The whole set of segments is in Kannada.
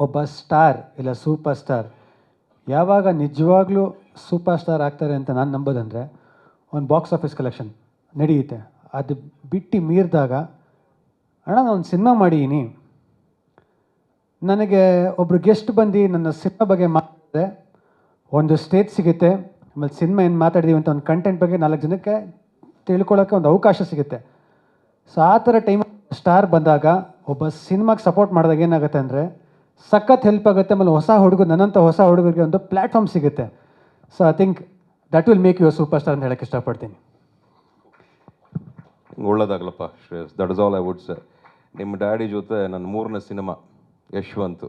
ಒಬ್ಬ ಸ್ಟಾರ್ ಇಲ್ಲ ಸೂಪರ್ ಸ್ಟಾರ್ ಯಾವಾಗ ನಿಜವಾಗ್ಲೂ ಸೂಪರ್ ಸ್ಟಾರ್ ಆಗ್ತಾರೆ ಅಂತ ನಾನು ನಂಬೋದಂದರೆ ಒಂದು ಬಾಕ್ಸ್ ಆಫೀಸ್ ಕಲೆಕ್ಷನ್ ನಡೆಯುತ್ತೆ. ಅದು ಬಿಟ್ಟು ಮೀರಿದಾಗ ಅಣ್ಣ ನಾನು ಒಂದು ಸಿನಿಮಾ ಮಾಡಿದ್ದೀನಿ, ನನಗೆ ಒಬ್ಬರು ಗೆಸ್ಟ್ ಬಂದು ನನ್ನ ಸಿನಿಮಾ ಬಗ್ಗೆ ಮಾತಾಡಿದ್ರೆ ಒಂದು ಸ್ಟೇಜ್ ಸಿಗುತ್ತೆ, ಆಮೇಲೆ ಸಿನಿಮಾ ಏನು ಮಾತಾಡಿದೀವಿ ಅಂತ ಒಂದು ಕಂಟೆಂಟ್ ಬಗ್ಗೆ 4 ಜನಕ್ಕೆ ತಿಳ್ಕೊಳ್ಳೋಕ್ಕೆ ಒಂದು ಅವಕಾಶ ಸಿಗುತ್ತೆ. ಸೊ ಆ ಥರ ಟೈಮ್ ಸ್ಟಾರ್ ಬಂದಾಗ ಒಬ್ಬ ಸಿನಿಮಾಗೆ ಸಪೋರ್ಟ್ ಮಾಡಿದಾಗ ಏನಾಗುತ್ತೆ ಅಂದರೆ ಸಖತ್ ಹೆಲ್ಪ್ ಆಗುತ್ತೆ. ಆಮೇಲೆ ಹೊಸ ಹುಡುಗರು ನನ್ನಂಥ ಹೊಸ ಹುಡುಗರಿಗೆ ಒಂದು ಪ್ಲ್ಯಾಟ್ಫಾರ್ಮ್ ಸಿಗುತ್ತೆ. So I think that will make you a superstar ಅಂತ ಹೇಳೋಕ್ಕೆ ಇಷ್ಟಪಡ್ತೀನಿ. ಒಳ್ಳೇದಾಗಲಪ್ಪ Shreyas, that is all I would say. ನಿಮ್ಮ ಡ್ಯಾಡಿ ಜೊತೆ ನನ್ನ 3ನೇ ಸಿನಿಮಾ ಯಶವಂತ್,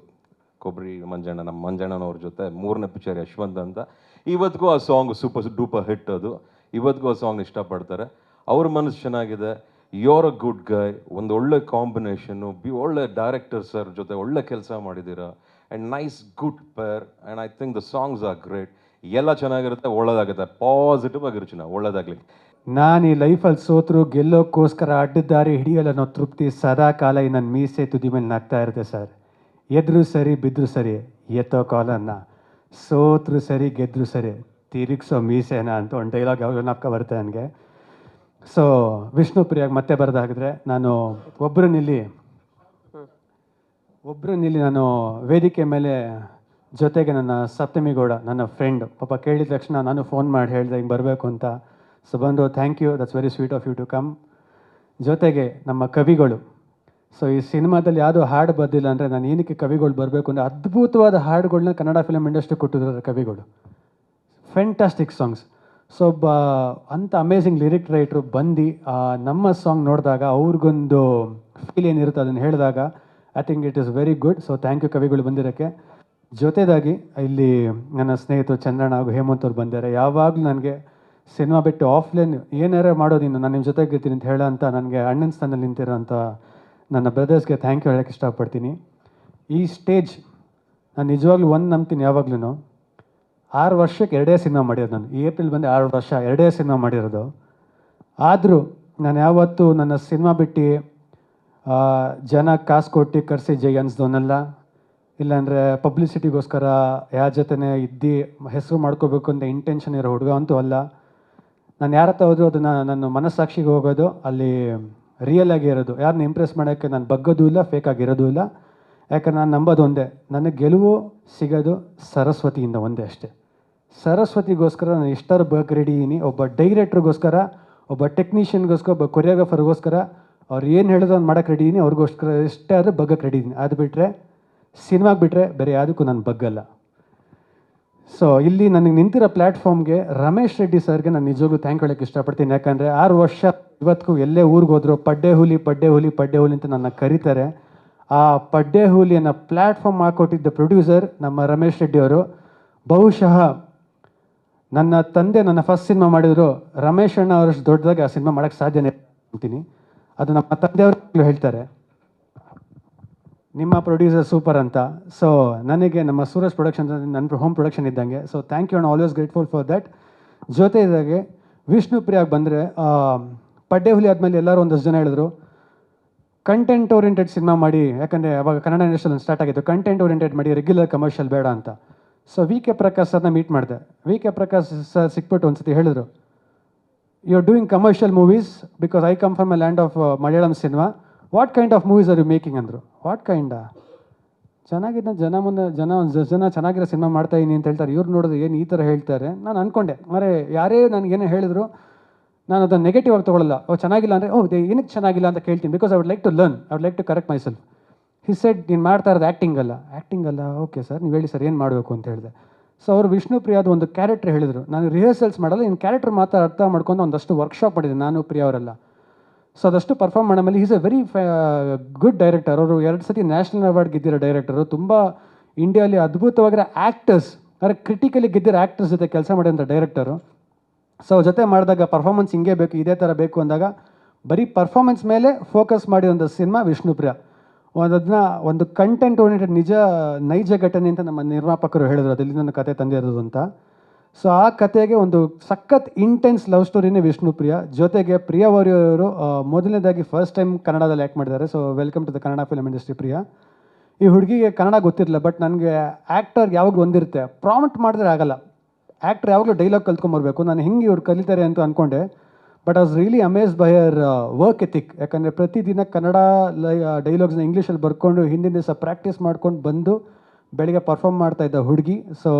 ಕೊಬ್ಬರಿ ಮಂಜಣ್ಣ, ನಮ್ಮ ಮಂಜಣ್ಣನವ್ರ ಜೊತೆ 3ನೇ ಪಿಕ್ಚರ್ ಯಶವಂತ್ ಅಂತ. ಇವತ್ತಿಗೂ ಆ ಸಾಂಗ್ ಸೂಪರ್ ಡೂಪರ್ ಹಿಟ್. ಅದು ಇವತ್ತಿಗೂ ಆ ಸಾಂಗ್ ಇಷ್ಟಪಡ್ತಾರೆ. ಅವ್ರ ಮನಸ್ಸು ಚೆನ್ನಾಗಿದೆ. ಯು ಆರ್ ಅ ಗುಡ್ ಗೈ. ಒಂದು ಒಳ್ಳೆ ಕಾಂಬಿನೇಷನ್ನು, ಒಳ್ಳೆ ಡೈರೆಕ್ಟರ್ ಸರ್ ಜೊತೆ ಒಳ್ಳೆ ಕೆಲಸ ಮಾಡಿದ್ದೀರಾ. And nice good pair. And I think the songs are great. ಎಲ್ಲ ಚೆನ್ನಾಗಿರುತ್ತೆ, ಒಳ್ಳೇದಾಗುತ್ತೆ. ಪಾಸಿಟಿವ್ ಆಗಿರುಚಿನ, ಒಳ್ಳೇದಾಗಲಿ. ನಾನು ಈ ಲೈಫಲ್ಲಿ ಸೋತರು ಗೆಲ್ಲೋಕ್ಕೋಸ್ಕರ ಅಡ್ಡದಾರಿ ಹಿಡಿಯಲ್ಲ ಅನ್ನೋ ತೃಪ್ತಿ ಸದಾ ಕಾಲ ಈ ನನ್ನ ಮೀಸೆ ತುದಿ ಮೇಲೆ ನಾಗ್ತಾ ಇರುತ್ತೆ ಸರ್. ಎದ್ರು ಸರಿ ಬಿದ್ದರೂ ಸರಿ ಎತ್ತೋ ಕಾಲನ್ನು, ಸೋತ್ರು ಸರಿ ಗೆದ್ರು ಸರಿ ತಿರುಗಿಸೋ ಮೀಸೆನ ಅಂತ ಒಂದು ಡೈಲಾಗ್ ಯಾವಾಗಲೂ ನಾಪ್ಕ ಬರುತ್ತೆ ನನಗೆ. ಸೊ ವಿಷ್ಣುಪ್ರಿಯಾಗಿ ಮತ್ತೆ ಬರೋದಾಗಿದ್ರೆ ನಾನು ಒಬ್ಬರು ನಿಲ್ಲಿ ನಾನು ವೇದಿಕೆ ಮೇಲೆ ಜೊತೆಗೆ ನನ್ನ ಸಪ್ತಮಿ ಗೌಡ, ನನ್ನ ಫ್ರೆಂಡ್ ಪಾಪ ಕೇಳಿದ ತಕ್ಷಣ ನಾನು ಫೋನ್ ಮಾಡಿ ಹೇಳಿದೆ ಹಿಂಗೆ ಬರಬೇಕು ಅಂತ. ಸೊ ಬಂದು thank you, that's very sweet of you to come. ಜೊತೆಗೆ ನಮ್ಮ ಕವಿಗಳು. ಸೊ ಈ ಸಿನಿಮಾದಲ್ಲಿ ಯಾವುದೋ ಹಾಡು ಬಂದಿಲ್ಲ ಅಂದರೆ ನಾನು ಏನಕ್ಕೆ ಕವಿಗಳು ಬರಬೇಕು ಅಂದರೆ ಅದ್ಭುತವಾದ ಹಾಡುಗಳನ್ನ ಕನ್ನಡ ಫಿಲಮ್ ಇಂಡಸ್ಟ್ರಿ ಕೊಟ್ಟಿದ್ದಾರೆ ಕವಿಗಳು. Fantastic songs. ಸೊ ಒಬ್ಬ ಅಂಥ ಅಮೇಝಿಂಗ್ ಲಿರಿಕ್ ರೈಟ್ರು ಬಂದು ನಮ್ಮ ಸಾಂಗ್ ನೋಡಿದಾಗ ಅವ್ರಿಗೊಂದು ಫೀಲ್ ಏನಿರುತ್ತೆ ಅದನ್ನು ಹೇಳಿದಾಗ I think it is very good. So thank you ಕವಿಗಳು ಬಂದಿರೋಕ್ಕೆ. ಜೊತೆದಾಗಿ ಇಲ್ಲಿ ನನ್ನ ಸ್ನೇಹಿತರು ಚಂದ್ರಣ್ಣ ಹಾಗೂ ಹೇಮಂತ್ ಅವ್ರು ಬಂದಿದ್ದಾರೆ. ಯಾವಾಗಲೂ ನನಗೆ ಸಿನಿಮಾ ಬಿಟ್ಟು ಆಫ್ಲೈನ್ ಏನಾರ ಮಾಡೋದಿನ್ನು ನಾನು ನಿಮ್ಮ ಜೊತೆಗೆ ಇರ್ತೀನಿ ಅಂತ ಹೇಳೋ ಅಂತ ನನಗೆ ಅಣ್ಣನ ಸ್ಥಾನದಲ್ಲಿ ನಿಂತಿರೋ ಅಂಥ ನನ್ನ ಬ್ರದರ್ಸ್ಗೆ ಥ್ಯಾಂಕ್ ಯು ಹೇಳೋಕ್ಕೆ ಇಷ್ಟಪಡ್ತೀನಿ. ಈ ಸ್ಟೇಜ್ ನಾನು ನಿಜವಾಗ್ಲೂ ಒಂದು ನಂಬ್ತೀನಿ, ಯಾವಾಗ್ಲೂ 6 ವರ್ಷಕ್ಕೆ 2 ಸಿನಿಮಾ ಮಾಡಿರೋದು ನಾನು. ಈ ಏಪ್ರಿಲ್ ಬಂದು 6 ವರ್ಷ 2 ಸಿನಿಮಾ ಮಾಡಿರೋದು. ಆದರೂ ನಾನು ಯಾವತ್ತೂ ನನ್ನ ಸಿನಿಮಾ ಬಿಟ್ಟು ಜನ ಕಾಸು ಕೊಟ್ಟು ಕರೆಸಿ ಜೈ ಅನ್ಸ್ದವನಲ್ಲ, ಇಲ್ಲಾಂದರೆ ಪಬ್ಲಿಸಿಟಿಗೋಸ್ಕರ ಯಾರ ಜೊತೆ ಇದ್ದು ಹೆಸರು ಮಾಡ್ಕೋಬೇಕು ಅಂತ ಇಂಟೆನ್ಷನ್ ಇರೋ ಹುಡುಗ ಅಂತೂ ಅಲ್ಲ. ನಾನು ಯಾರ ಹತ್ರ ಹೋದರೂ ಅದನ್ನು ನನ್ನ ಮನಸ್ಸಾಕ್ಷಿಗೆ ಹೋಗೋದು, ಅಲ್ಲಿ ರಿಯಲ್ ಆಗಿ ಇರೋದು. ಯಾರನ್ನ ಇಂಪ್ರೆಸ್ ಮಾಡೋಕ್ಕೆ ನಾನು ಬಗ್ಗೋದು ಇಲ್ಲ, ಫೇಕ್ ಆಗಿರೋದು ಇಲ್ಲ. ಯಾಕಂದ್ರೆ ನಾನು ನಂಬೋದು ಒಂದೇ, ನನಗೆ ಗೆಲುವು ಸಿಗೋದು ಸರಸ್ವತಿಯಿಂದ ಒಂದೇ ಅಷ್ಟೇ. ಸರಸ್ವತಿಗೋಸ್ಕರ ನಾನು ಎಷ್ಟಾರು ಬಗ್ ರೆಡಿ ಇದ್ದೀನಿ. ಒಬ್ಬ ಡೈರೆಕ್ಟ್ರಿಗೋಸ್ಕರ, ಒಬ್ಬ ಟೆಕ್ನಿಷಿಯನ್ಗೋಸ್ಕರ, ಒಬ್ಬ ಕೊರಿಯೋಗ್ರಾಫರ್ಗೋಸ್ಕರ ಅವ್ರು ಏನು ಹೇಳಿದ್ರು ನಾನು ಮಾಡೋಕ್ಕೆ ರೆಡಿ ಇದ್ದೀನಿ. ಅವ್ರಿಗೋಸ್ಕರ ಎಷ್ಟೇ ಆದರೂ ಬಗ್ಗಕ್ಕೆ ರೆಡಿ ಇದ್ದೀನಿ. ಅದು ಬಿಟ್ಟರೆ ಸಿನಿಮಾಗೆ ಬಿಟ್ಟರೆ ಬೇರೆ ಯಾವುದಕ್ಕೂ ನಾನು ಬಗ್ಗಲ್ಲ. ಸೊ ಇಲ್ಲಿ ನನಗೆ ನಿಂತಿರೋ ಪ್ಲ್ಯಾಟ್ಫಾರ್ಮ್ಗೆ ರಮೇಶ್ ರೆಡ್ಡಿ ಸರ್ಗೆ ನಾನು ನಿಜವಾಗ್ಲೂ ಥ್ಯಾಂಕ್ ಹೇಳೋಕ್ಕೆ ಇಷ್ಟಪಡ್ತೀನಿ. ಯಾಕಂದರೆ 6 ವರ್ಷ ಇವತ್ತಿಗೂ ಎಲ್ಲೇ ಊರಿಗೆ ಹೋದ್ರು ಪಡ್ಡೆ ಹುಲಿ ಅಂತ ನನ್ನ ಕರೀತಾರೆ. ಆ ಪಡ್ಡೆ ಹುಲಿಯನ್ನು ಪ್ಲ್ಯಾಟ್ಫಾರ್ಮ್ ಹಾಕೊಟ್ಟಿದ್ದ ಪ್ರೊಡ್ಯೂಸರ್ ನಮ್ಮ ರಮೇಶ್ ರೆಡ್ಡಿ ಅವರು. ಬಹುಶಃ ನನ್ನ ತಂದೆ ನನ್ನ ಫಸ್ಟ್ ಸಿನಿಮಾ ಮಾಡಿದ್ರು, ರಮೇಶ್ ಅಣ್ಣ ಅವರಷ್ಟು ದೊಡ್ಡದಾಗಿ ಆ ಸಿನಿಮಾ ಮಾಡೋಕ್ಕೆ ಸಾಧ್ಯನೇ ಅಂತೀನಿ. ಅದು ನಮ್ಮ ತಂದೆಯವರು ಹೇಳ್ತಾರೆ, ನಿಮ್ಮ ಪ್ರೊಡ್ಯೂಸರ್ ಸೂಪರ್ ಅಂತ. ಸೊ ನನಗೆ ನಮ್ಮ ಸೂರಜ್ ಪ್ರೊಡಕ್ಷನ್ಸ್ ನನ್ನ ಹೋಮ್ ಪ್ರೊಡಕ್ಷನ್ ಇದ್ದಂಗೆ. So thank you, and always grateful for that. ಜೊತೆದಾಗೆ ವಿಷ್ಣುಪ್ರಿಯಾಗಿ ಬಂದರೆ ಪಡ್ಡೆ ಹುಲಿ ಆದಮೇಲೆ ಎಲ್ಲರೂ ಒಂದಷ್ಟು ಜನ ಹೇಳಿದ್ರು ಕಂಟೆಂಟ್ ಓರಿಯೆಂಟೆಡ್ ಸಿನಿಮಾ ಮಾಡಿ, ಯಾಕಂದರೆ ಅವಾಗ ಕನ್ನಡ ಇಂಡಸ್ಟ್ರಿಯಲ್ಲಿ ಸ್ಟಾರ್ಟ್ ಆಗಿತ್ತು, ಕಂಟೆಂಟ್ ಓರಿಯೆಂಟೆಡ್ ಮಾಡಿ, ರೆಗ್ಯುಲರ್ ಕಮರ್ಷಿಯಲ್ ಬೇಡ ಅಂತ. ಸೊ ವಿ ಕೆ ಪ್ರಕಾಶ್ ಸರ್ನ ಮೀಟ್ ಮಾಡಿದೆ. ವಿ ಕೆ ಪ್ರಕಾಶ್ ಸರ್ ಸಿಕ್ಬಿಟ್ಟು ಒಂದು ಸತಿ ಹೇಳಿದ್ರು, you are doing commercial movies because I come from a land of Malayalam cinema. What kind of movies are you making ಅಂದರು. What kinda? ಚೆನ್ನಾಗಿದ್ದ ಒಂದು ಜನ ಚೆನ್ನಾಗಿರೋ ಸಿನಿಮಾ ಮಾಡ್ತಾಯಿದ್ದೀನಿ ಅಂತ ಹೇಳ್ತಾರೆ. ಇವ್ರು ನೋಡಿದ್ರೆ ಏನು ಈ ಥರ ಹೇಳ್ತಾರೆ. ನಾನು ಅಂದ್ಕೊಂಡೆ, ಮರೆ ಯಾರೇ ನನಗೇನೇ ಹೇಳಿದ್ರು ನಾನು ಅದನ್ನು ನೆಗೆಟಿವ್ ಆಗಿ ತೊಗೊಳ್ಳಲ್ಲ. ಚೆನ್ನಾಗಿಲ್ಲ ಅಂದರೆ ಏನಕ್ಕೆ ಚೆನ್ನಾಗಿಲ್ಲ ಅಂತ ಕೇಳ್ತೀನಿ, because I would like to learn, I would like to correct myself. He said ನೀನು ಮಾಡ್ತಾ ಇರೋದು ಆ್ಯಕ್ಟಿಂಗ್ ಅಲ್ಲ. ಓಕೆ ಸರ್, ನೀವು ಹೇಳಿ ಸರ್ ಏನು ಮಾಡಬೇಕು ಅಂತ ಹೇಳಿದೆ. ಸೊ ಅವರು ವಿಷ್ಣುಪ್ರಿಯಾದ ಒಂದು ಕ್ಯಾರೆಕ್ಟರ್ ಹೇಳಿದರು. ನಾನು ರಿಹರ್ಸಲ್ಸ್ ಮಾಡಲ್ಲ, ಇನ್ನು ಕ್ಯಾರೆಕ್ಟರ್ ಮಾತ್ರ ಅರ್ಥ ಮಾಡ್ಕೊಂಡು ಒಂದಷ್ಟು ವರ್ಕ್ಶಾಪ್ ಮಾಡಿದ್ದೀನಿ ನಾನು, ಪ್ರಿಯಾ ಅವರೆಲ್ಲ. ಸೊ ಅದಷ್ಟು ಪರ್ಫಾರ್ಮ್ ಮಾಡೋ ಮೇಲೆ is a very good director. ಅವರು 2 ಸತಿ ನ್ಯಾಷನಲ್ ಅವಾರ್ಡ್ ಗೆದ್ದಿರೋ ಡೈರೆಕ್ಟರು. ತುಂಬ ಇಂಡಿಯಾಲಿ ಅದ್ಭುತವಾಗಿರೋ ಆ್ಯಕ್ಟರ್ಸ್, ಅಂದರೆ ಕ್ರಿಟಿಕಲಿ ಗೆದ್ದಿರೋ ಆ್ಯಕ್ಟರ್ಸ್ ಜೊತೆ ಕೆಲಸ ಮಾಡಿದಂಥ ಡೈರೆಕ್ಟರು. ಸೊ ಜೊತೆ ಮಾಡಿದಾಗ ಪರ್ಫಾರ್ಮೆನ್ಸ್ ಹಿಂಗೆ ಬೇಕು, ಇದೇ ಥರ ಬೇಕು ಅಂದಾಗ ಬರೀ ಪರ್ಫಾರ್ಮೆನ್ಸ್ ಮೇಲೆ ಫೋಕಸ್ ಮಾಡಿರೋಂಥ ಸಿನಿಮಾ ವಿಷ್ಣುಪ್ರಿಯ. ಅದನ್ನ ಒಂದು ಕಂಟೆಂಟ್ ಓರಿಯೆಂಟೆಡ್ ನೈಜ ಘಟನೆ ಅಂತ ನಮ್ಮ ನಿರ್ಮಾಪಕರು ಹೇಳಿದ್ರು, ಅದರಲ್ಲಿ ನನ್ನ ಕತೆ ತಂದಿರೋದು ಅಂತ. ಸೊ ಆ ಕತೆಗೆ ಒಂದು ಸಖತ್ ಇಂಟೆನ್ಸ್ ಲವ್ ಸ್ಟೋರಿನೇ ವಿಷ್ಣುಪ್ರಿಯ. ಜೊತೆಗೆ ಪ್ರಿಯಾ ವಾರಿಯವರು ಮೊದಲನೇದಾಗಿ ಫಸ್ಟ್ ಟೈಮ್ ಕನ್ನಡದಲ್ಲಿ ಆ್ಯಕ್ಟ್ ಮಾಡಿದ್ದಾರೆ. So welcome to the Kannada film industry Priya. ಈ ಹುಡುಗಿಗೆ ಕನ್ನಡ ಗೊತ್ತಿರಲಿಲ್ಲ, ಬಟ್ ನನಗೆ ಆ್ಯಕ್ಟರ್ಗೆ ಯಾವಾಗಲೂ ಒಂದಿರುತ್ತೆ, ಪ್ರಾಂಪ್ಟ್ ಮಾಡಿದ್ರೆ ಆಗಲ್ಲ, ಆ್ಯಕ್ಟ್ರ್ ಯಾವಾಗಲೂ ಡೈಲಾಗ್ ಕಲ್ತ್ಕೊಂಬರ್ಬೇಕು. ನಾನು ಹಿಂಗೆ ಇವ್ರು ಕಲಿತಾರೆ ಅಂತ ಅಂದ್ಕೊಂಡೆ, but I was really amazed by your work ethic. ಯಾಕಂದರೆ ಪ್ರತಿದಿನ ಕನ್ನಡ ಡೈಲಾಗ್ಸ್ನ ಇಂಗ್ಲೀಷಲ್ಲಿ ಬರ್ಕೊಂಡು ಹಿಂದಿನ ದಿವಸ ಪ್ರಾಕ್ಟೀಸ್ ಮಾಡ್ಕೊಂಡು ಬಂದು ಬೆಳಿಗ್ಗೆ ಪರ್ಫಾರ್ಮ್ ಮಾಡ್ತಾ ಇದ್ದ ಹುಡುಗಿ. So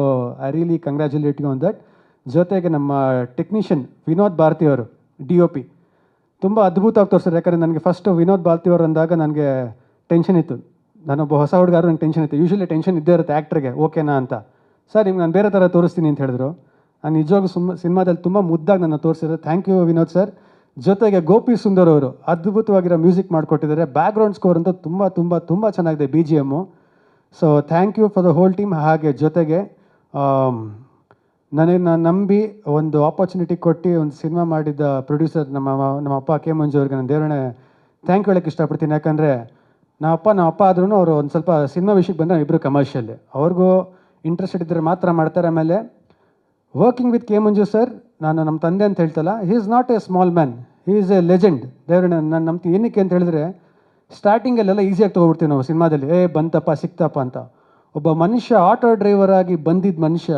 I really congratulate you on that. ಜೊತೆಗೆ ನಮ್ಮ ಟೆಕ್ನಿಷಿಯನ್ ವಿನೋದ್ ಭಾರತಿ ಅವರು DOP ತುಂಬ ಅದ್ಭುತವಾಗಿ ತೋರಿಸಿದ್ರು. ಯಾಕಂದರೆ ನನಗೆ ಫಸ್ಟು ವಿನೋದ್ ಭಾರತಿ ಅವರು ಅಂದಾಗ ನನಗೆ ಟೆನ್ಷನ್ ಇತ್ತು, ನಾನೊಬ್ಬ ಹೊಸ ಹುಡುಗಾರು, ನಂಗೆ ಟೆನ್ಷನ್ ಇತ್ತು. ಯೂಶ್ವಲಿ ಟೆನ್ಷನ್ ಇದ್ದೇ ಇರುತ್ತೆ ಆ್ಯಕ್ಟ್ರಿಗೆ, ಓಕೆನಾ ಅಂತ. ಸರ್ ನಿಮ್ಗೆ ನಾನು ಬೇರೆ ಥರ ತೋರಿಸ್ತೀನಿ ಅಂತ ಹೇಳಿದ್ರು. ನಾನು ನಿಜವಾಗೂ ಸಿನಿಮಾದಲ್ಲಿ ತುಂಬ ಮುದ್ದಾಗಿ ನನ್ನ ತೋರಿಸಿದ್ರು. Thank you Vinod sir. ಜೊತೆಗೆ ಗೋಪಿ ಸುಂದರ್ ಅವರು ಅದ್ಭುತವಾಗಿರೋ ಮ್ಯೂಸಿಕ್ ಮಾಡಿಕೊಟ್ಟಿದ್ದಾರೆ. ಬ್ಯಾಕ್ಗ್ರೌಂಡ್ ಸ್ಕೋರ್ ಅಂತೂ ತುಂಬ ತುಂಬ ತುಂಬ ಚೆನ್ನಾಗಿದೆ, BGM. So thank you for the whole team. ಹಾಗೆ ಜೊತೆಗೆ ನನಗೆ ನಾನು ನಂಬಿ ಒಂದು ಆಪರ್ಚುನಿಟಿ ಕೊಟ್ಟು ಒಂದು ಸಿನಿಮಾ ಮಾಡಿದ್ದ ಪ್ರೊಡ್ಯೂಸರ್ ನಮ್ಮ ಅಪ್ಪ ಕೆ ಮಂಜು ಅವ್ರಿಗೆ ನಾನು ದೇವರೇ ಥ್ಯಾಂಕ್ ಯು ಹೇಳೋಕ್ಕೆ ಇಷ್ಟಪಡ್ತೀನಿ. ಯಾಕಂದರೆ ನಮ್ಮ ಅಪ್ಪ ಆದ್ರೂ ಅವರು ಒಂದು ಸ್ವಲ್ಪ ಸಿನಿಮಾ ವಿಷಯಕ್ಕೆ ಬಂದರೆ ಇಬ್ಬರು ಕಮರ್ಷಿಯಲ್, ಅವ್ರಿಗೂ ಇಂಟ್ರೆಸ್ಟೆಡ್ ಇದ್ದರೆ ಮಾತ್ರ ಮಾಡ್ತಾರೆ. ಆಮೇಲೆ working with K Manju sir, ನಾನು ನಮ್ಮ ತಂದೆ ಅಂತ ಹೇಳ್ತಲ್ಲ, he is not a small man, he is a legend. ದೇವ್ರೇ ನಾನು ನಂಬ್ತೀನಿ. ಏನಕ್ಕೆ ಅಂತ ಹೇಳಿದ್ರೆ ಸ್ಟಾರ್ಟಿಂಗಲ್ಲೆಲ್ಲ ಈಸಿಯಾಗಿ ತೊಗೊಬಿಡ್ತೀವಿ ನಾವು ಸಿನಿಮಾದಲ್ಲಿ, ಬಂತಪ್ಪ ಸಿಕ್ತಪ್ಪ ಅಂತ. ಒಬ್ಬ ಮನುಷ್ಯ ಆಟೋ ಡ್ರೈವರ್ ಆಗಿ ಬಂದಿದ್ದ ಮನುಷ್ಯ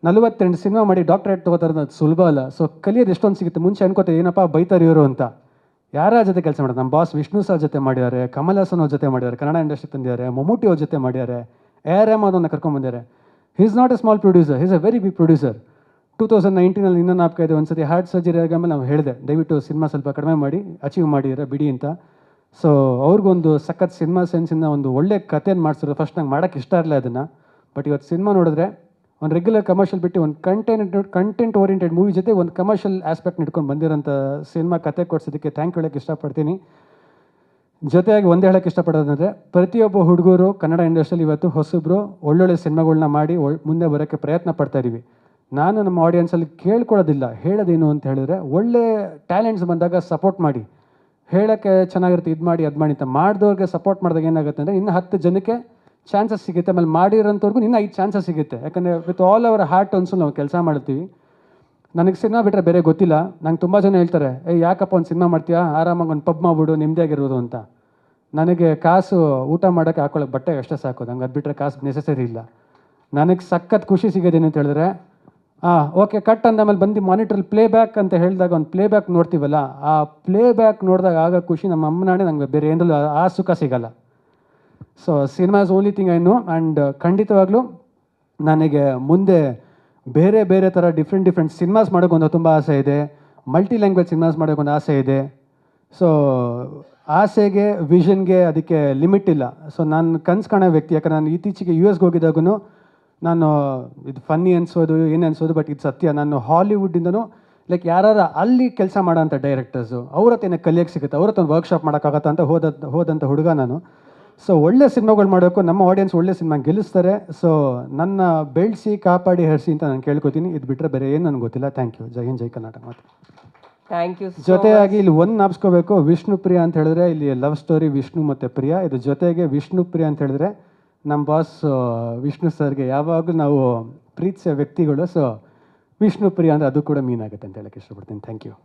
48 ಸಿನಿಮಾ ಮಾಡಿ ಡಾಕ್ಟ್ರೇಟ್ ತೊಗೋತಾರೆ, ಅದು ಸುಲಭ ಅಲ್ಲ. ಸೊ ಕಲಿಯೋದು ಎಷ್ಟೊಂದು ಸಿಗುತ್ತೆ. ಮುಂಚೆ ಅನ್ಕೋತೀವಿ ಏನಪ್ಪ ಬೈತಾರೆ ಇವರು ಅಂತ. ಯಾರ ಜೊತೆ ಕೆಲಸ ಮಾಡೋದು, ನಮ್ಮ ಬಾಸ್ ವಿಷ್ಣು ಸರ್ ಜೊತೆ ಮಾಡಿದ್ದಾರೆ, ಕಮಲ್ ಹಾಸನ್ ಅವ್ರ ಜೊತೆ ಮಾಡಿದ್ದಾರೆ, ಕನ್ನಡ ಇಂಡಸ್ಟ್ರಿ ತಂದಿದ್ದಾರೆ, ಮಮ್ಮೂಟಿ ಅವ್ರ ಜೊತೆ ಮಾಡಿದ್ದಾರೆ, AR ಕರ್ಕೊಂಡ್ಬಂದಿದ್ದಾರೆ. He is not a small producer, he is a very big producer. 2019 ಇನ್ನೂ ನಾಲ್ಕು ಇದೆ, ಒಂದು ಸತಿ ಹಾರ್ಟ್ ಸರ್ಜರಿ ಆಗಾಮೇಲೆ ನಾವು ಹೇಳಿದೆ, ದಯವಿಟ್ಟು ಸಿನಿಮಾ ಸ್ವಲ್ಪ ಕಡಿಮೆ ಮಾಡಿ, ಅಚೀವ್ ಮಾಡಿದರೆ ಬಿಡಿ ಅಂತ. ಸೊ ಅವ್ರಿಗೊಂದು ಸಖತ್ ಸಿನಿಮಾ ಸೆನ್ಸಿಂದ ಒಂದು ಒಳ್ಳೆ ಕಥೆಯನ್ನು ಮಾಡಿಸಿದ್ರು. ಫಸ್ಟ್ ನಂಗೆ ಮಾಡೋಕ್ಕೆ ಇಷ್ಟ ಇರಲಿಲ್ಲ ಅದನ್ನು, ಬಟ್ ಇವತ್ತು ಸಿನಿಮಾ ನೋಡಿದ್ರೆ ಒಂದು ರೆಗ್ಯುಲರ್ ಕಮರ್ಷಿಯಲ್ ಬಿಟ್ಟು ಒಂದು ಕಂಟೆಂಟ್ ಓರಿಯೆಂಟೆಡ್ ಮೂವಿ ಜೊತೆ ಒಂದು ಕಮರ್ಷಿಯಲ್ ಆಸ್ಪೆಕ್ಟ್ ಇಟ್ಕೊಂಡು ಬಂದಿರೋಂಥ ಸಿನಿಮಾ ಕತೆ ಕೊಡ್ಸೋದಕ್ಕೆ ಥ್ಯಾಂಕ್ ಯು ಹೇಳೋಕ್ಕೆ ಇಷ್ಟಪಡ್ತೀನಿ. ಜೊತೆಯಾಗಿ ಒಂದೇ ಹೇಳೋಕ್ಕೆ ಇಷ್ಟಪಡೋದಂದರೆ ಪ್ರತಿಯೊಬ್ಬ ಹುಡುಗರು ಕನ್ನಡ ಇಂಡಸ್ಟ್ರಿಯಲ್ಲಿ ಇವತ್ತು ಹೊಸಬ್ರು ಒಳ್ಳೊಳ್ಳೆ ಸಿನಿಮಾಗಳನ್ನ ಮಾಡಿ ಮುಂದೆ ಬರೋಕ್ಕೆ ಪ್ರಯತ್ನ ಪಡ್ತಾ ಇದ್ದೀವಿ. ನಾನು ನಮ್ಮ ಆಡಿಯನ್ಸಲ್ಲಿ ಕೇಳ್ಕೊಳ್ಳೋದಿಲ್ಲ, ಹೇಳೋದೇನು ಅಂತ ಹೇಳಿದ್ರೆ ಒಳ್ಳೆ ಟ್ಯಾಲೆಂಟ್ಸ್ ಬಂದಾಗ ಸಪೋರ್ಟ್ ಮಾಡಿ, ಹೇಳೋಕ್ಕೆ ಚೆನ್ನಾಗಿರುತ್ತೆ, ಇದು ಮಾಡಿ ಅದು ಮಾಡಿ ಅಂತ ಮಾಡಿದವ್ರಿಗೆ ಸಪೋರ್ಟ್ ಮಾಡಿದಾಗ ಏನಾಗುತ್ತೆ ಅಂದರೆ ಇನ್ನು 10 ಜನಕ್ಕೆ ಚಾನ್ಸಸ್ ಸಿಗುತ್ತೆ. ಆಮೇಲೆ ಮಾಡಿರೋಂಥವ್ರಿಗೂ ಇನ್ನೂ 5 ಚಾನ್ಸಸ್ ಸಿಗುತ್ತೆ. ಯಾಕಂದರೆ ವಿತ್ ಆಲ್ ಅವರ್ ಹಾರ್ಟ್ ಅನ್ಸು ನಾವು ಕೆಲಸ ಮಾಡ್ತೀವಿ. ನನಗೆ ಸಿನಿಮಾ ಬಿಟ್ಟರೆ ಬೇರೆ ಗೊತ್ತಿಲ್ಲ. ನಂಗೆ ತುಂಬ ಜನ ಹೇಳ್ತಾರೆ, ಯಾಕಪ್ಪ ಒಂದು ಸಿನಿಮಾ ಮಾಡ್ತೀಯಾ, ಆರಾಮಾಗಿ ಒಂದು ಪಬ್ ಮಾಡ್ಬಿಡು ನೆಮ್ಮದಿಯಾಗಿರೋದು ಅಂತ. ನನಗೆ ಕಾಸು ಊಟ ಮಾಡೋಕ್ಕೆ ಹಾಕೊಳ್ಳೋಕೆ ಬಟ್ಟೆ ಅಷ್ಟೇ ಸಾಕು, ನಂಗೆ ಅದು ಬಿಟ್ಟರೆ ಕಾಸು ನೆಸೆಸರಿ ಇಲ್ಲ. ನನಗೆ ಸಖತ್ ಖುಷಿ ಸಿಗೋದೇನು ಅಂತ ಹೇಳಿದ್ರೆ, ಓಕೆ ಕಟ್ ಅಂದಮೇಲೆ ಬಂದು ಮಾನಿಟ್ರಲ್ಲಿ ಪ್ಲೇಬ್ಯಾಕ್ ಅಂತ ಹೇಳಿದಾಗ ಒಂದು ಪ್ಲೇಬ್ಯಾಕ್ ನೋಡ್ತೀವಲ್ಲ, ಆ ಪ್ಲೇಬ್ಯಾಕ್ ನೋಡಿದಾಗ ಆಗೋ ಖುಷಿ ನಮ್ಮ ಅಮ್ಮನಾಣೆ ನಂಗೆ ಬೇರೆ ಏನರಲ್ಲೂ ಆ ಸುಖ ಸಿಗಲ್ಲ. So cinema is only thing I know. And ಖಂಡಿತವಾಗ್ಲೂ ನನಗೆ ಮುಂದೆ ಬೇರೆ ಬೇರೆ ಥರ ಡಿಫ್ರೆಂಟ್ ಸಿನಿಮಾಸ್ ಮಾಡೋಕ್ಕೊಂದು ತುಂಬ ಆಸೆ ಇದೆ. ಮಲ್ಟಿ ಲ್ಯಾಂಗ್ವೇಜ್ ಸಿನಿಮಾಸ್ ಮಾಡೋಕ್ಕೊಂದು ಆಸೆ ಇದೆ. ಸೊ ಆಸೆಗೆ ವಿಷನ್ಗೆ ಅದಕ್ಕೆ ಲಿಮಿಟ್ ಇಲ್ಲ. ಸೊ ನಾನು ಕನ್ಸು ಕಾಣೋ ವ್ಯಕ್ತಿ. ಯಾಕಂದ್ರೆ ನಾನು ಇತ್ತೀಚೆಗೆ US ಹೋಗಿದ್ದಾಗೂ ನಾನು ಇದು ಫನ್ನಿ ಅನ್ಸೋದು ಏನೇ ಅನ್ಸೋದು, ಬಟ್ ಇದು ಸತ್ಯ. ನಾನು ಹಾಲಿವುಡ್ಡಿಂದನೂ ಲೈಕ್ ಯಾರು ಅಲ್ಲಿ ಕೆಲಸ ಮಾಡೋಂಥ ಡೈರೆಕ್ಟರ್ಸು ಅವ್ರ ಹತ್ರ ಏನಕ್ಕೆ ಕಲಿಯೋಕ್ಕೆ ಸಿಗುತ್ತೆ, ಅವ್ರ ಹತ್ರ ಒಂದು ವರ್ಕ್ಶಾಪ್ ಮಾಡೋಕ್ಕಾಗತ್ತಾ ಅಂತ ಹೋದಂಥ ಹುಡುಗ ನಾನು. ಸೊ ಒಳ್ಳೆ ಸಿನಿಮಾಗಳು ಮಾಡಬೇಕು, ನಮ್ಮ ಆಡಿಯನ್ಸ್ ಒಳ್ಳೆ ಸಿನಿಮಾ ಗೆಲ್ಲಿಸ್ತಾರೆ. ಸೊ ನನ್ನ ಬೆಳೆಸಿ ಕಾಪಾಡಿ ಹರಿಸಿ ಅಂತ ನಾನು ಕೇಳ್ಕೊತೀನಿ. ಇದು ಬಿಟ್ಟರೆ ಬೇರೆ ಏನು ನನಗೆ ಗೊತ್ತಿಲ್ಲ. Thank you. ಜೈ ಹಿಂದ್, ಜೈ ಕರ್ನಾಟಕ. ಮಾತು ಥ್ಯಾಂಕ್ ಯು. ಜೊತೆಯಾಗಿ ಇಲ್ಲಿ ಒಂದು ನಾಪ್ಸ್ಕೋಬೇಕು, ವಿಷ್ಣು ಪ್ರಿಯಾ ಅಂತ ಹೇಳಿದ್ರೆ ಇಲ್ಲಿ ಲವ್ ಸ್ಟೋರಿ ವಿಷ್ಣು ಮತ್ತು ಪ್ರಿಯಾ. ಇದು ಜೊತೆಗೆ ವಿಷ್ಣು ಪ್ರಿಯಾ ಅಂತ ಹೇಳಿದ್ರೆ ನಮ್ಮ ಬಾಸ್ ವಿಷ್ಣು ಸರ್ಗೆ ಯಾವಾಗಲೂ ನಾವು ಪ್ರೀತಿಸೋ ವ್ಯಕ್ತಿಗಳು. ಸೊ ವಿಷ್ಣು ಪ್ರಿಯಾ ಅಂದರೆ ಅದು ಕೂಡ ಮೀನ್ ಆಗುತ್ತೆ ಅಂತ ಹೇಳಕ್ಕೆ ಇಷ್ಟಪಡ್ತೀನಿ. Thank you.